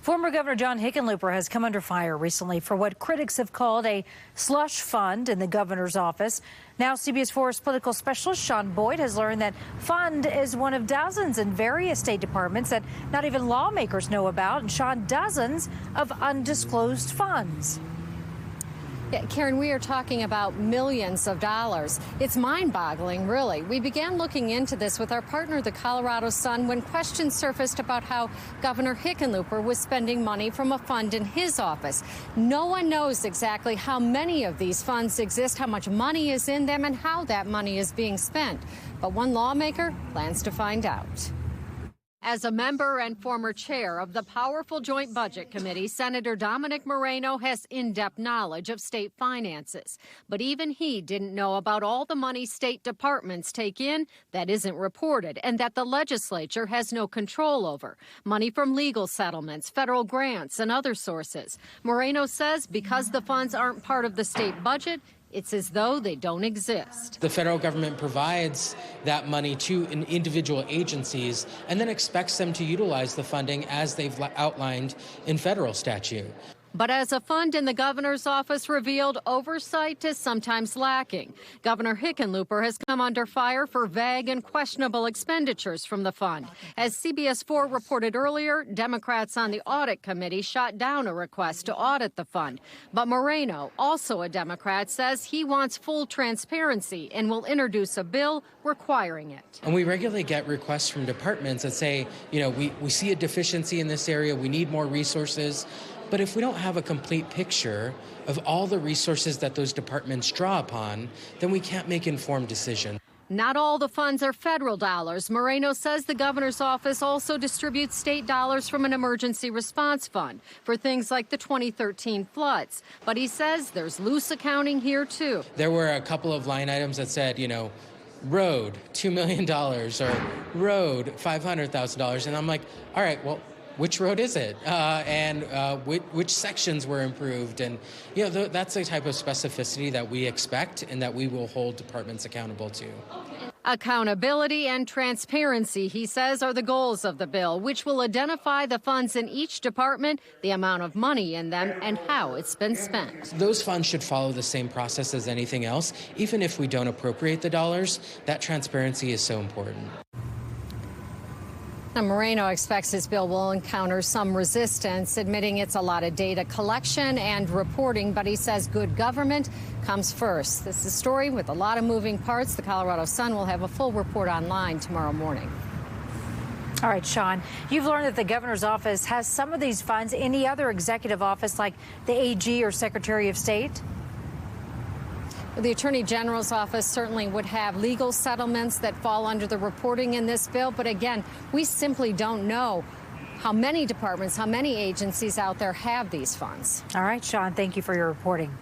Former Governor John Hickenlooper has come under fire recently for what critics have called a slush fund in the governor's office. Now, CBS 4's political specialist Sean Boyd has learned that fund is one of dozens in various state departments that not even lawmakers know about, and Sean, dozens of undisclosed funds. Yeah, Karen, we are talking about millions of dollars. It's mind-boggling, really. We began looking into this with our partner, the Colorado Sun, when questions surfaced about how Governor Hickenlooper was spending money from a fund in his office. No one knows exactly how many of these funds exist, how much money is in them, and how that money is being spent. But one lawmaker plans to find out. As a member and former chair of the powerful Joint Budget Committee, Senator Dominic Moreno has in-depth knowledge of state finances. But even he didn't know about all the money state departments take in that isn't reported and that the legislature has no control over. Money from legal settlements, federal grants, and other sources. Moreno says because the funds aren't part of the state budget, it's as though they don't exist. The federal government provides that money to individual agencies and then expects them to utilize the funding as they've outlined in federal statute. But as a fund in the governor's office revealed, oversight is sometimes lacking. Governor Hickenlooper has come under fire for vague and questionable expenditures from the fund. As CBS 4 reported earlier, Democrats on the audit committee shot down a request to audit the fund. But Moreno, also a Democrat, says he wants full transparency and will introduce a bill requiring it. And we regularly get requests from departments that say, we see a deficiency in this area, we need more resources. But if we don't have a complete picture of all the resources that those departments draw upon, then we can't make informed decisions. Not all the funds are federal dollars. Moreno says the governor's office also distributes state dollars from an emergency response fund for things like the 2013 floods. But he says there's loose accounting here, too. There were a couple of line items that said, road, $2 million, or road, $500,000. And I'm like, all right, well, which road is it? Which sections were improved? And, that's the type of specificity that we expect and that we will hold departments accountable to. Accountability and transparency, he says, are the goals of the bill, which will identify the funds in each department, the amount of money in them, and how it's been spent. Those funds should follow the same process as anything else. Even if we don't appropriate the dollars, that transparency is so important. Now, Moreno expects his bill will encounter some resistance, admitting it's a lot of data collection and reporting, but he says good government comes first. This is a story with a lot of moving parts. The Colorado Sun will have a full report online tomorrow morning. All right, Sean, you've learned that the governor's office has some of these funds. Any other executive office like the AG or Secretary of State? The Attorney General's office certainly would have legal settlements that fall under the reporting in this bill. But again, we simply don't know how many departments, how many agencies out there have these funds. All right, Sean, thank you for your reporting.